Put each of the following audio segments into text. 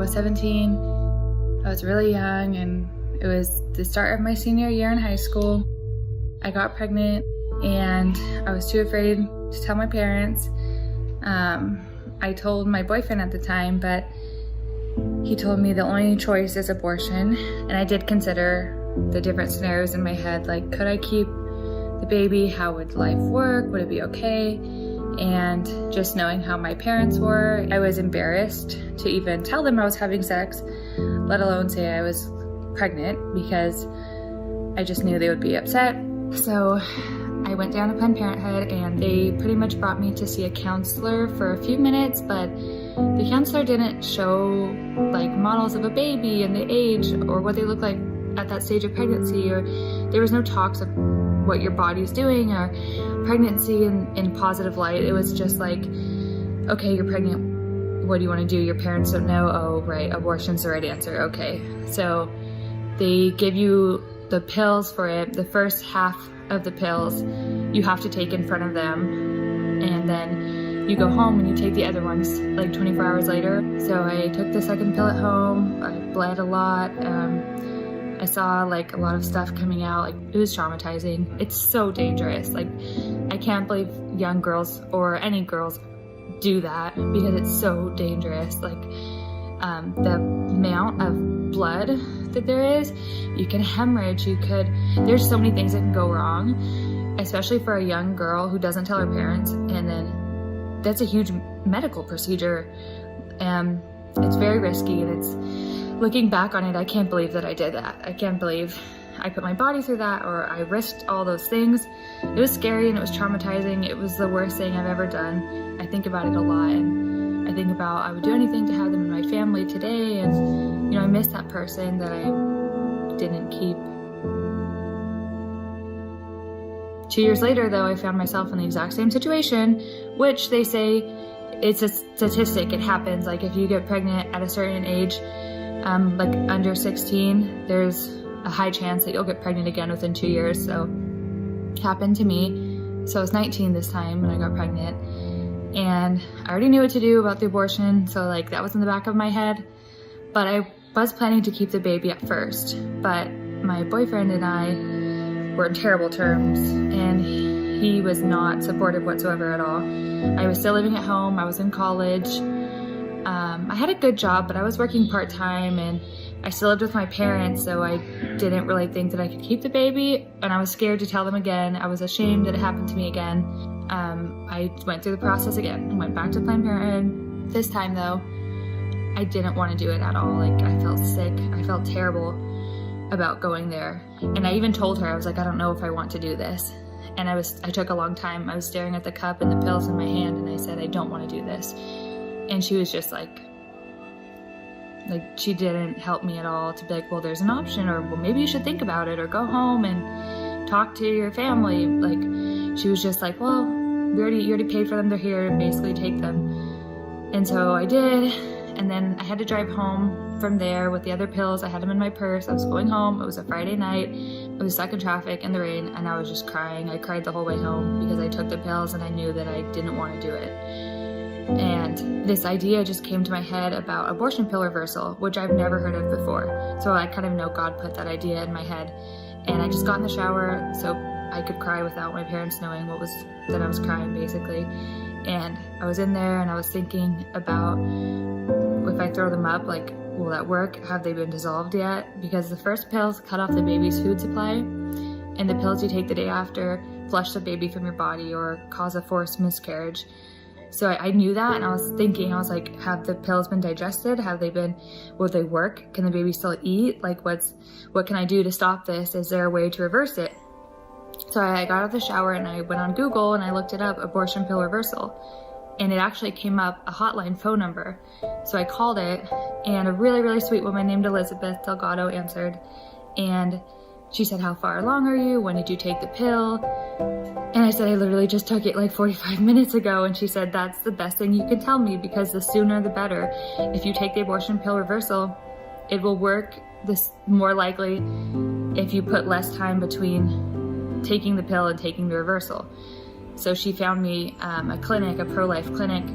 was 17. I was really young, and it was the start of my senior year in high school. I got pregnant, and I was too afraid to tell my parents. I told my boyfriend at the time, but he told me the only choice is abortion. And I did consider the different scenarios in my head, like, could I keep the baby? How would life work? Would it be okay? And just knowing how my parents were, I was embarrassed to even tell them I was having sex, let alone say I was pregnant, because I just knew they would be upset. So I went down to Planned Parenthood, and they pretty much brought me to see a counselor for a few minutes, but the counselor didn't show like models of a baby and the age or what they look like at that stage of pregnancy, or there was no talks of what your body's doing or pregnancy in positive light. It was just like, okay, you're pregnant, what do you want to do? Your parents don't know. Oh, right, abortion's the right answer. Okay, so they give you the pills for it. The first half of the pills you have to take in front of them, and then you go home and you take the other ones like 24 hours later. So I took the second pill at home. I bled a lot. I saw like a lot of stuff coming out. Like, it was traumatizing. It's so dangerous. Like, I can't believe young girls or any girls do that, because it's so dangerous. Like, the amount of blood that there is, you can hemorrhage, there's so many things that can go wrong, especially for a young girl who doesn't tell her parents, and then that's a huge medical procedure. It's very risky, and it's, looking back on it, I can't believe that I did that. I can't believe I put my body through that, or I risked all those things. It was scary and it was traumatizing. It was the worst thing I've ever done. I think about it a lot, and I think about I would do anything to have them in my family today, and I miss that person that I didn't keep. 2 years later, though, I found myself in the exact same situation, which they say it's a statistic. It happens. Like, if you get pregnant at a certain age, like under 16, there's a high chance that you'll get pregnant again within 2 years. So it happened to me. So I was 19 this time when I got pregnant, and I already knew what to do about the abortion. So like, that was in the back of my head, but I was planning to keep the baby at first. But my boyfriend and I were in terrible terms, and he was not supportive whatsoever at all. I was still living at home. I was in college. I had a good job, but I was working part-time, and I still lived with my parents, so I didn't really think that I could keep the baby, and I was scared to tell them again. I was ashamed that it happened to me again. I went through the process again and went back to Planned Parenthood. This time, though, I didn't want to do it at all. Like, I felt sick. I felt terrible about going there, and I even told her, I was like, I don't know if I want to do this. And I took a long time. I was staring at the cup and the pills in my hand, and I said, I don't want to do this. And she was just like, she didn't help me at all to be like, well, there's an option, or well, maybe you should think about it, or go home and talk to your family. Like, she was just like, well, you already paid for them, they're here, basically take them. And so I did, and then I had to drive home from there with the other pills. I had them in my purse. I was going home. It was a Friday night. I was stuck in traffic in the rain, and I was just crying. I cried the whole way home because I took the pills and I knew that I didn't want to do it. And this idea just came to my head about abortion pill reversal, which I've never heard of before. So I kind of know God put that idea in my head. And I just got in the shower so I could cry without my parents knowing that I was crying, basically. And I was in there and I was thinking about, if I throw them up, like, will that work? Have they been dissolved yet? Because the first pills cut off the baby's food supply, and the pills you take the day after flush the baby from your body or cause a forced miscarriage. So I knew that, and I was thinking, I was like, have the pills been digested? Will they work? Can the baby still eat? Like, what can I do to stop this? Is there a way to reverse it? So I got out of the shower and I went on Google and I looked it up, abortion pill reversal. And it actually came up a hotline phone number. So I called it, and a really, really sweet woman named Elizabeth Delgado answered. And she said, how far along are you? When did you take the pill? And I said, I literally just took it like 45 minutes ago. And she said, that's the best thing you can tell me, because the sooner the better. If you take the abortion pill reversal, it will work more likely if you put less time between taking the pill and taking the reversal. So she found me a clinic, a pro-life clinic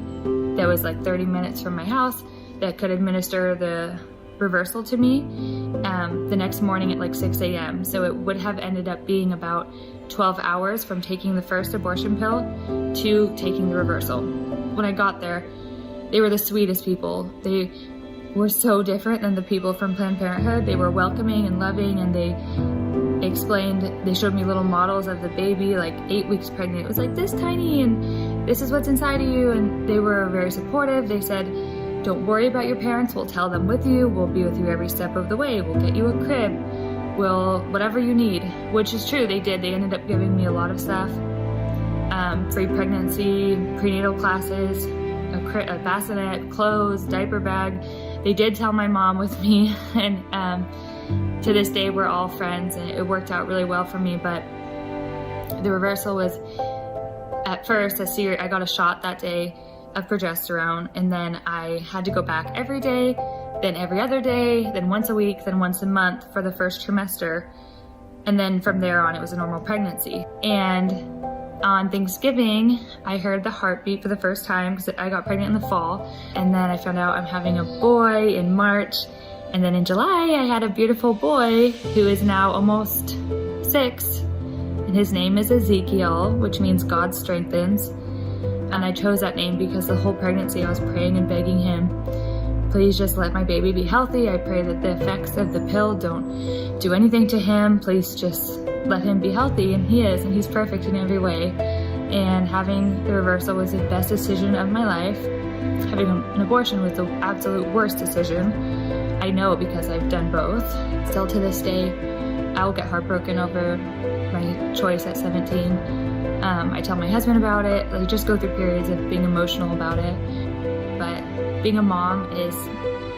that was like 30 minutes from my house. that could administer the reversal to me the next morning at like 6 a.m. So it would have ended up being about 12 hours from taking the first abortion pill to taking the reversal. When I got there, they were the sweetest people. They were so different than the people from Planned Parenthood. They were welcoming and loving, and they showed me little models of the baby, like 8 weeks pregnant. It was like this tiny, and this is what's inside of you. And they were very supportive. They said, don't worry about your parents. We'll tell them with you. We'll be with you every step of the way. We'll get you a crib. We'll, whatever you need, which is true. They did. They ended up giving me a lot of stuff. Free pregnancy, prenatal classes, a bassinet, clothes, diaper bag. They did tell my mom with me, and to this day we're all friends, and it worked out really well for me. But the reversal was, at first, I got a shot that day of progesterone, and then I had to go back every day, then every other day, then once a week, then once a month for the first trimester. And then from there on, it was a normal pregnancy. And on Thanksgiving, I heard the heartbeat for the first time because I got pregnant in the fall. And then I found out I'm having a boy in March. And then in July, I had a beautiful boy who is now almost 6. And his name is Ezekiel, which means God strengthens. And I chose that name because the whole pregnancy I was praying and begging him, please just let my baby be healthy. I pray that the effects of the pill don't do anything to him. Please just let him be healthy. And he is, and he's perfect in every way. And having the reversal was the best decision of my life. Having an abortion was the absolute worst decision. I know because I've done both. Still to this day, I will get heartbroken over my choice at 17. I tell my husband about it. I just go through periods of being emotional about it. But being a mom is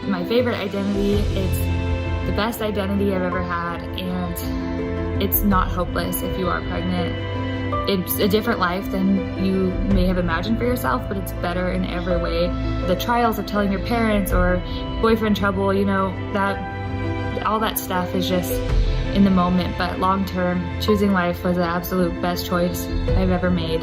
my favorite identity. It's the best identity I've ever had, and it's not hopeless if you are pregnant. It's a different life than you may have imagined for yourself, but it's better in every way. The trials of telling your parents or boyfriend trouble, you know, that all that stuff is just in the moment, but long term, choosing life was the absolute best choice I've ever made.